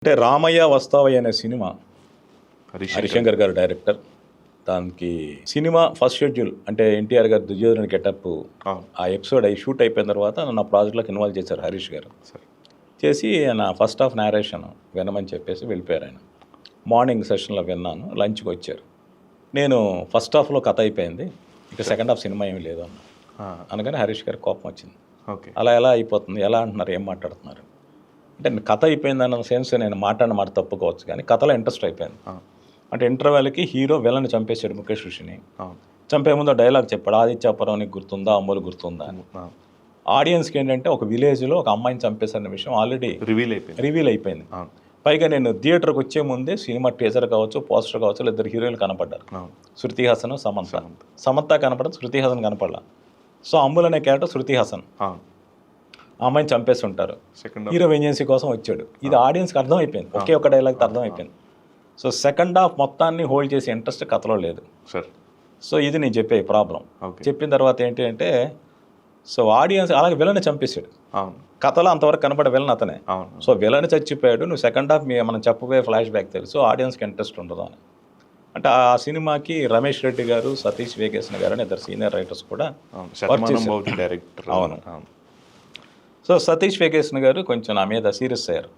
అంటే 'రామయ్య వస్తావయ్య' అనే సినిమా హరిశంకర్ హరిశంకర్ గారు డైరెక్టర్. దానికి సినిమా ఫస్ట్ షెడ్యూల్ అంటే ఎన్టీఆర్ గారు దుర్యోధన గెటప్ అవును ఆ ఎపిసోడ్ షూట్ అయిపోయిన తర్వాత నా ప్రాజెక్ట్లోకి ఇన్వాల్వ్ చేశారు హరీష్ గారు. సరే చేసి నా ఫస్ట్ హాఫ్ నేరేషన్ వినమని చెప్పేసి వెళ్ళిపోయారు ఆయన. మార్నింగ్ సెషన్లో విన్నాను, లంచ్కి వచ్చారు. నేను ఫస్ట్ హాఫ్లో కథ అయిపోయింది, ఇక సెకండ్ హాఫ్ సినిమా ఏమీ లేదు అన్న. అనగానే హరీష్ గారికి కోపం వచ్చింది. ఓకే అలా ఎలా అయిపోతుంది, ఎలా అంటున్నారు, ఏం మాట్లాడుతున్నారు అంటే కథ అయిపోయింది అన్న సెన్స్ నేను మాట్లాడిన మాట తప్పుకోవచ్చు, కానీ కథలో ఇంట్రెస్ట్ అయిపోయింది. అంటే ఇంటర్వెల్కి హీరో విలన్ చంపేశాడు ముఖేష్ ఋషిని. చంపే ముందు డైలాగ్ చెప్పాడు, ఆదిత్యాపురం నీకు గుర్తుందా, అమ్మోలు గుర్తుందా అని. ఆడియన్స్కి ఏంటంటే ఒక విలేజ్లో ఒక అమ్మాయిని చంపేశారన్న విషయం ఆల్రెడీ రివీల్ అయిపోయింది. పైగా నేను థియేటర్కి వచ్చే ముందే సినిమా టీజర్ కావచ్చు, పోస్టర్ కావచ్చు, ఇద్దరు హీరోయిన్లు కనపడ్డారు. శృతి హాసన్, సమంత కనపడదు, శృతి హాసన్ కనపడలా. సో అమ్ముల్ అనే క్యారెక్టర్ శృతి హాసన్, ఆ అమ్మాయిని చంపేసి ఉంటారు. హీరో వెంజెన్సీ కోసం వచ్చాడు. ఇది ఆడియన్స్కి అర్థమైపోయింది, ఒకే ఒక డైలాగ్తో అర్థమైపోయింది. సో సెకండ్ హాఫ్ మొత్తాన్ని హోల్డ్ చేసే ఇంట్రెస్ట్ కథలో లేదు. సో ఇది నేను చెప్పే ప్రాబ్లం. చెప్పిన తర్వాత ఏంటి అంటే, సో ఆడియన్స్ అలాగే విలన్ చంపేశాడు. కథలో అంతవరకు కనపడే విలన్ అతనే. సో విలన్ చచ్చిపోయాడు, నువ్వు సెకండ్ హాఫ్ మనం చెప్పబోయే ఫ్లాష్ బ్యాక్ తెలుసు, ఆడియన్స్కి ఇంట్రెస్ట్ ఉండదు అని. అంటే ఆ సినిమాకి రమేష్ రెడ్డి గారు, సతీష్ వేగేశ్న గారు అని ఇద్దరు సీనియర్ రైటర్స్ కూడా డైరెక్టర్. అవును. సో సతీష్ వేగేశ్న గారు కొంచెం నా మీద సీరియస్ అయ్యారు.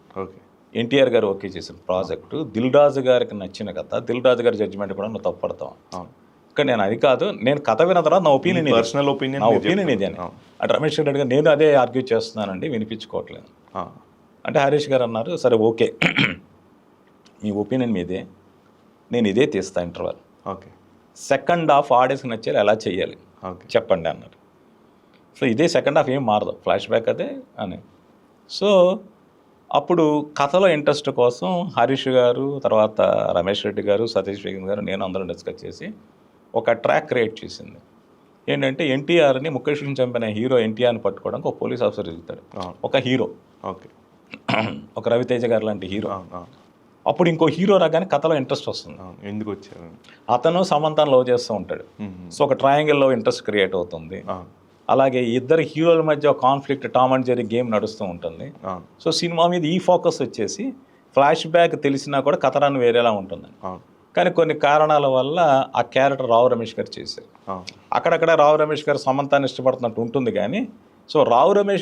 ఎన్టీఆర్ గారు ఓకే చేసిన ప్రాజెక్టు, దిల్ రాజు గారికి నచ్చిన కథ, దిల్ రాజు గారి జడ్జిమెంట్ కూడా నువ్వు తప్పడతావు. ఇక్కడ నేను అది కాదు, నేను కథ విన్న తర్వాత నా ఒపీనియన్, పర్సనల్ ఒపీనియన్, నా ఒపీనియన్ ఇది అని. అంటే రమేష్ రెడ్డి గారు నేను అదే ఆర్గ్యూ చేస్తున్నానండి, వినిపించుకోవట్లేదు. అంటే హరీష్ గారు అన్నారు, సరే ఓకే మీ ఒపీనియన్ మీదే, నేను ఇదే తీస్తా ఇంటర్వల్. సెకండ్ హాఫ్ ఆడియన్స్కి నచ్చేలా ఎలా చేయాలి చెప్పండి అన్నారు. సో ఇదే సెకండ్ హాఫ్ ఏం మారదు, ఫ్లాష్ బ్యాక్ అదే అని. సో అప్పుడు కథలో ఇంట్రెస్ట్ కోసం హరీష్ గారు, తర్వాత రమేష్ రెడ్డి గారు, సతీష్ వేగన్ గారు, నేను అందరం డిస్కస్ చేసి ఒక ట్రాక్ క్రియేట్ చేసింది. ఏంటంటే ఎన్టీఆర్ని ముఖేష్ ఋషిని చంపిన హీరో ఎన్టీఆర్ని పట్టుకోవడానికి ఒక పోలీస్ ఆఫీసర్ ఎదుగుతాడు, ఒక హీరో, ఒక రవితేజ గారు లాంటి హీరో. అప్పుడు ఇంకో హీరో రాగానే కథలో ఇంట్రెస్ట్ వస్తుంది. ఎందుకు వచ్చారు, అతను సమంతాన్ని లవ్ చేస్తూ ఉంటాడు. సో ఒక ట్రయాంగిల్లో ఇంట్రెస్ట్ క్రియేట్ అవుతుంది. అలాగే ఇద్దరు హీరోల మధ్య conflict, Tom and Jerry game నడుస్తూ ఉంటుంది. సో సినిమా మీద ఈ ఫోకస్ వచ్చేసి ఫ్లాష్ బ్యాక్ తెలిసినా కూడా కథరాన్ని వేరేలా ఉంటుంది. కానీ కొన్ని కారణాల వల్ల ఆ క్యారెక్టర్ రావు రమేష్ గారు చేశారు. అక్కడక్కడ రావు రమేష్ గారు సమంతాన్ని ఇష్టపడుతున్నట్టు ఉంటుంది కానీ, సో రావు రమేష్